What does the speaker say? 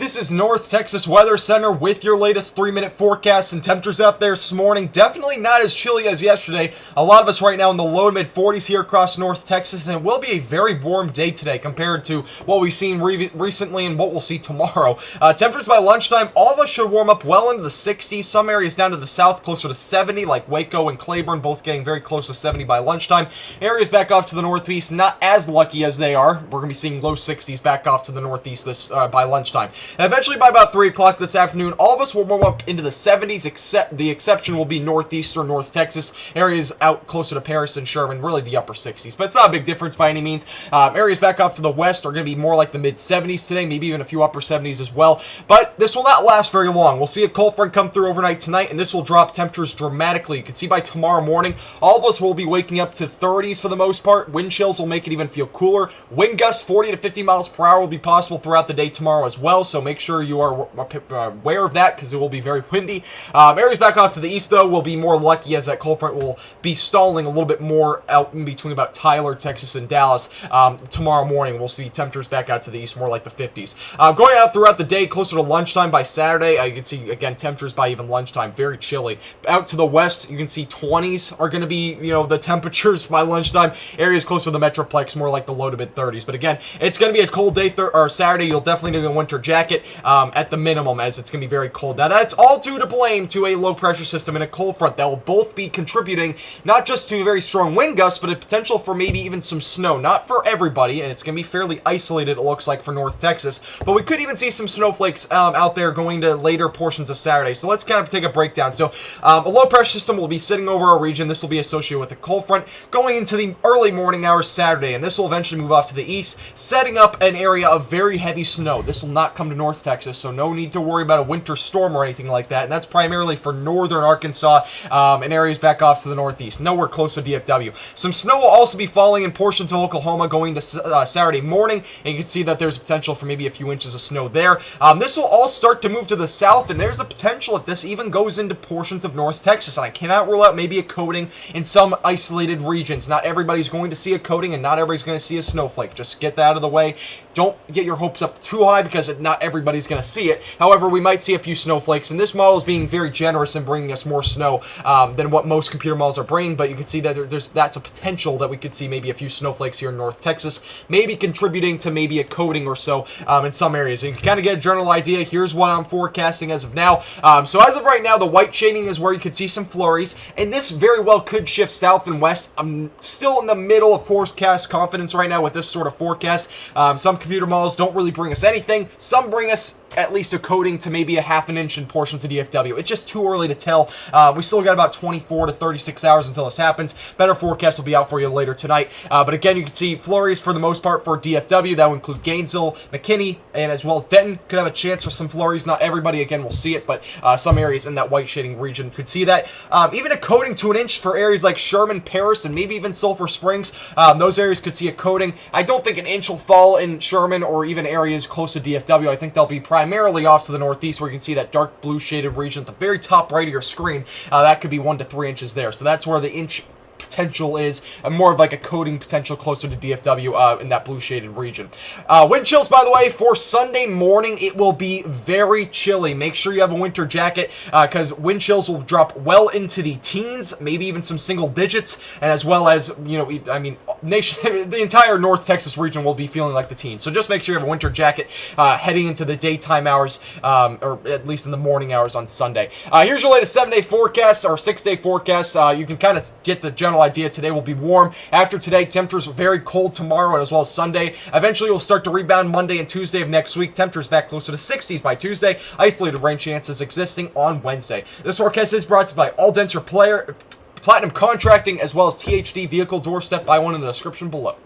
This is North Texas Weather Center with your latest 3-minute forecast, and temperatures out there this morning definitely not as chilly as yesterday. A lot of us right now in the low to mid 40s here across North Texas, and it will be a very warm day today compared to what we've seen recently and what we'll see tomorrow. Temperatures by lunchtime, all of us should warm up well into the 60s. Some areas down to the south closer to 70, like Waco and Claiborne, both getting very close to 70 by lunchtime. Areas back off to the northeast, not as lucky as they are. We're going to be seeing low 60s back off to the northeast by lunchtime. And eventually by about 3 o'clock this afternoon, all of us will warm up into the 70s, except the exception will be northeastern North Texas. Areas out closer to Paris and Sherman, really the upper 60s. But it's not a big difference by any means. Areas back off to the west are going to be more like the mid 70s today, maybe even a few upper 70s as well. But this will not last very long. We'll see a cold front come through overnight tonight, and this will drop temperatures dramatically. You can see by tomorrow morning, all of us will be waking up to 30s for the most part. Wind chills will make it even feel cooler. Wind gusts 40 to 50 miles per hour will be possible throughout the day tomorrow as well, so make sure you are aware of that because it will be very windy. Areas back off to the east, though, will be more lucky as that cold front will be stalling a little bit more out in between about Tyler, Texas, and Dallas. Tomorrow morning, we'll see temperatures back out to the east, more like the 50s. Going out throughout the day, closer to lunchtime by Saturday, you can see, again, temperatures by even lunchtime, very chilly. Out to the west, you can see 20s are going to be, the temperatures by lunchtime. Areas closer to the Metroplex, more like the low to mid 30s. But again, it's going to be a cold day or Saturday. You'll definitely need a winter jacket at the minimum, as it's going to be very cold. Now, that's all due to blame to a low pressure system and a cold front that will both be contributing not just to very strong wind gusts, but a potential for maybe even some snow. Not for everybody, and it's going to be fairly isolated, it looks like, for North Texas. But we could even see some snowflakes out there going to later portions of Saturday. So let's kind of take a breakdown. So a low pressure system will be sitting over our region. This will be associated with a cold front going into the early morning hours Saturday, and this will eventually move off to the east, setting up an area of very heavy snow. This will not come to North Texas, so no need to worry about a winter storm or anything like that, and that's primarily for northern Arkansas and areas back off to the northeast, nowhere close to DFW. Some snow will also be falling in portions of Oklahoma going to Saturday morning, and you can see that there's potential for maybe a few inches of snow there. This will all start to move to the south, and there's a potential if this even goes into portions of North Texas, and I cannot rule out maybe a coating in some isolated regions. Not everybody's going to see a coating, and not everybody's going to see a snowflake. Just get that out of the way. Don't get your hopes up too high because not everybody's going to see it. However, we might see a few snowflakes, and this model is being very generous in bringing us more snow than what most computer models are bringing, but you can see that that's a potential that we could see maybe a few snowflakes here in North Texas, maybe contributing to maybe a coating or so in some areas. And you can kind of get a general idea. Here's what I'm forecasting as of now. So as of right now, the white shading is where you could see some flurries, and this very well could shift south and west. I'm still in the middle of forecast confidence right now with this sort of forecast. Some computer models don't really bring us anything. Some bring us at least a coating to maybe a half an inch in portions of DFW. It's just too early to tell. We still got about 24 to 36 hours until this happens. Better forecast will be out for you later tonight. But again, you can see flurries for the most part for DFW. That will include Gainesville, McKinney, and as well as Denton could have a chance for some flurries. Not everybody, again, will see it, but some areas in that white shading region could see that. Even a coating to an inch for areas like Sherman, Paris, and maybe even Sulphur Springs. Those areas could see a coating. I don't think an inch will fall in Sherman or even areas close to DFW. I think they'll be primarily off to the northeast, where you can see that dark blue shaded region at the very top right of your screen. That could be 1 to 3 inches there. So that's where the inch potential is, more of like a coating potential closer to DFW in that blue shaded region. Wind chills, by the way, for Sunday morning, it will be very chilly. Make sure you have a winter jacket because wind chills will drop well into the teens, maybe even some single digits, and as well as, the entire North Texas region will be feeling like the teens. So just make sure you have a winter jacket heading into the daytime hours, or at least in the morning hours on Sunday. Here's your latest 7-day forecast or 6-day forecast. You can kind of get the general idea. Today will be warm. After today, temperatures very cold tomorrow and as well as Sunday. Eventually, we'll start to rebound Monday and Tuesday of next week. Temperatures back closer to 60s by Tuesday. Isolated rain chances existing on Wednesday. This forecast is brought to you by All Denture Platinum Contracting as well as THD Vehicle Doorstep. Buy one in the description below.